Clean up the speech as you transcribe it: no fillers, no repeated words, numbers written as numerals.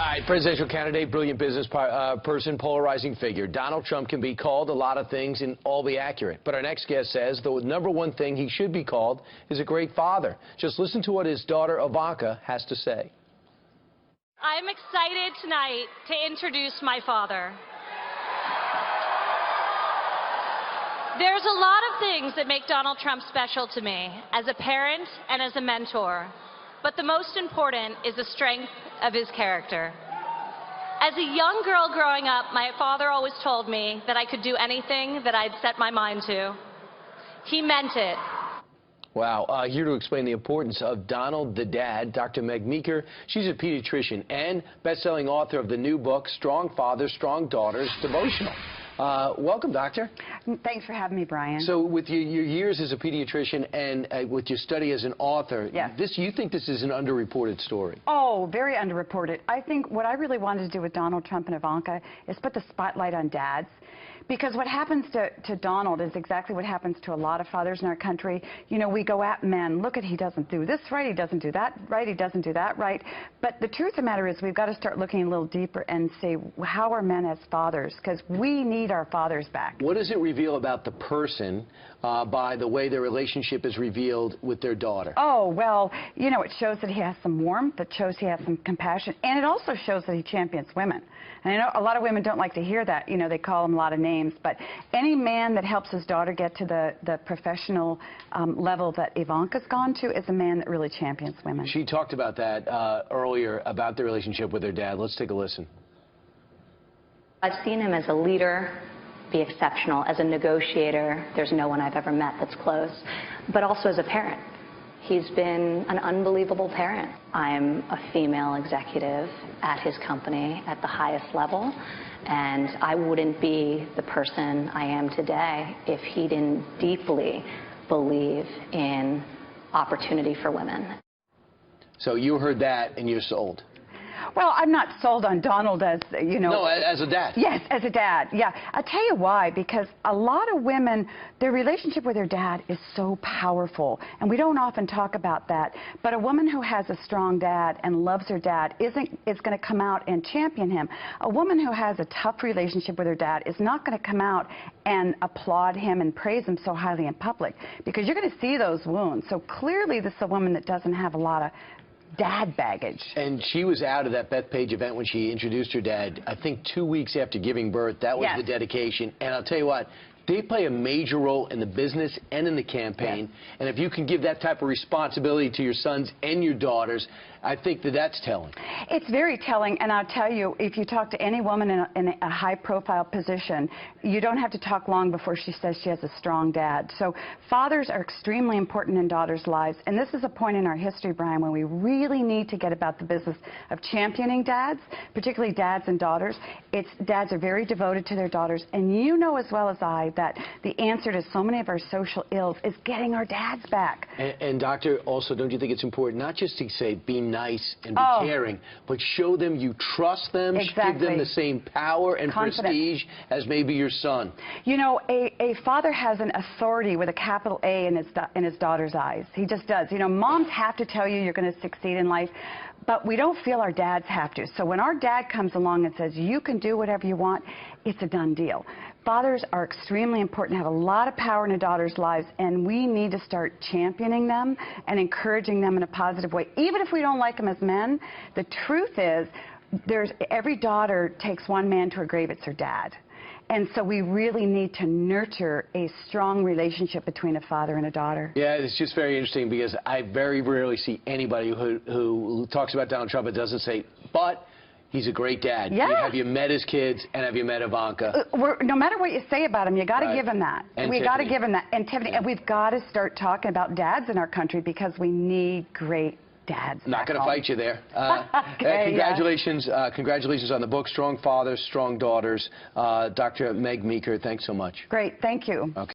right, presidential candidate, brilliant business person, polarizing figure. Donald Trump can be called a lot of things and all be accurate. But our next guest says the number one thing he should be called is a great father. Just listen to what his daughter Ivanka has to say. I'm excited tonight to introduce my father. There's a lot of things that make Donald Trump special to me as a parent and as a mentor. But the most important is the strength of his character. As a young girl growing up, my father always told me that I could do anything that I'd set my mind to. He meant it. Wow. Here to explain the importance of Donald the Dad, Dr. Meg Meeker. She's a pediatrician and best-selling author of the new book, Strong Fathers, Strong Daughters, Devotional. Welcome, Doctor. Thanks for having me, Brian. So with your years as a pediatrician and with your study as an author, yes. You think this is an underreported story? Oh, very underreported. I think what I really wanted to do with Donald Trump and Ivanka is put the spotlight on dads. Because what happens to Donald is exactly what happens to a lot of fathers in our country. You know, we go at men, look at he doesn't do this right, he doesn't do that right, he doesn't do that right. But the truth of the matter is we've got to start looking a little deeper and say, how are men as fathers? Because we need our fathers back. What does it reveal about the person by the way their relationship is revealed with their daughter? Oh, well, you know, it shows that he has some warmth, it shows he has some compassion, and it also shows that he champions women. And I know a lot of women don't like to hear that. You know, they call him a lot of names. But any man that helps his daughter get to the professional level that Ivanka's gone to is a man that really champions women. She talked about that earlier, about the relationship with her dad. Let's take a listen. I've seen him as a leader be exceptional. As a negotiator, there's no one I've ever met that's close. But also as a parent. He's been an unbelievable parent. I'm a female executive at his company at the highest level, and I wouldn't be the person I am today if he didn't deeply believe in opportunity for women. So you heard that and you're sold? Well, I'm not sold on Donald as, you know... No, as a dad. Yes, as a dad, yeah. I'll tell you why, because a lot of women, their relationship with their dad is so powerful, and we don't often talk about that. But a woman who has a strong dad and loves her dad is going to come out and champion him. A woman who has a tough relationship with her dad is not going to come out and applaud him and praise him so highly in public, because you're going to see those wounds. So clearly this is a woman that doesn't have a lot of dad baggage. And she was out of that Bethpage event when she introduced her dad, I think 2 weeks after giving birth. That was the dedication. And I'll tell you what, they play a major role in the business and in the campaign. And if you can give that type of responsibility to your sons and your daughters, I think that's telling. It's very telling, and I'll tell you, if you talk to any woman in a high-profile position, you don't have to talk long before she says she has a strong dad. So fathers are extremely important in daughters' lives, and this is a point in our history, Brian, when we really need to get about the business of championing dads, particularly dads and daughters. Dads are very devoted to their daughters, and you know as well as I that the answer to so many of our social ills is getting our dads back. And Doctor, also, don't you think it's important not just to say be nice and be caring, but show them you trust them, give them the same power and prestige as maybe your son? You know, a father has an authority with a capital A in his daughter's eyes. He just does. You know, moms have to tell you you're going to succeed in life, but we don't feel our dads have to. So when our dad comes along and says, you can do whatever you want, it's a done deal. Fathers are extremely important, have a lot of power in a daughter's lives, and we need to start championing them and encouraging them in a positive way. Even if we don't like them as men, the truth is every daughter takes one man to her grave, it's her dad. And so we really need to nurture a strong relationship between a father and a daughter. Yeah, it's just very interesting because I very rarely see anybody who talks about Donald Trump and doesn't say, but he's a great dad. Yeah. Have you met his kids and have you met Ivanka? No matter what you say about him, you got to give him that. We got to give him that. And Tiffany, and we've got to start talking about dads in our country because we need great dads. Not going to fight you there. Congratulations. Congratulations on the book, Strong Fathers, Strong Daughters. Dr. Meg Meeker, thanks so much. Great. Thank you. Okay.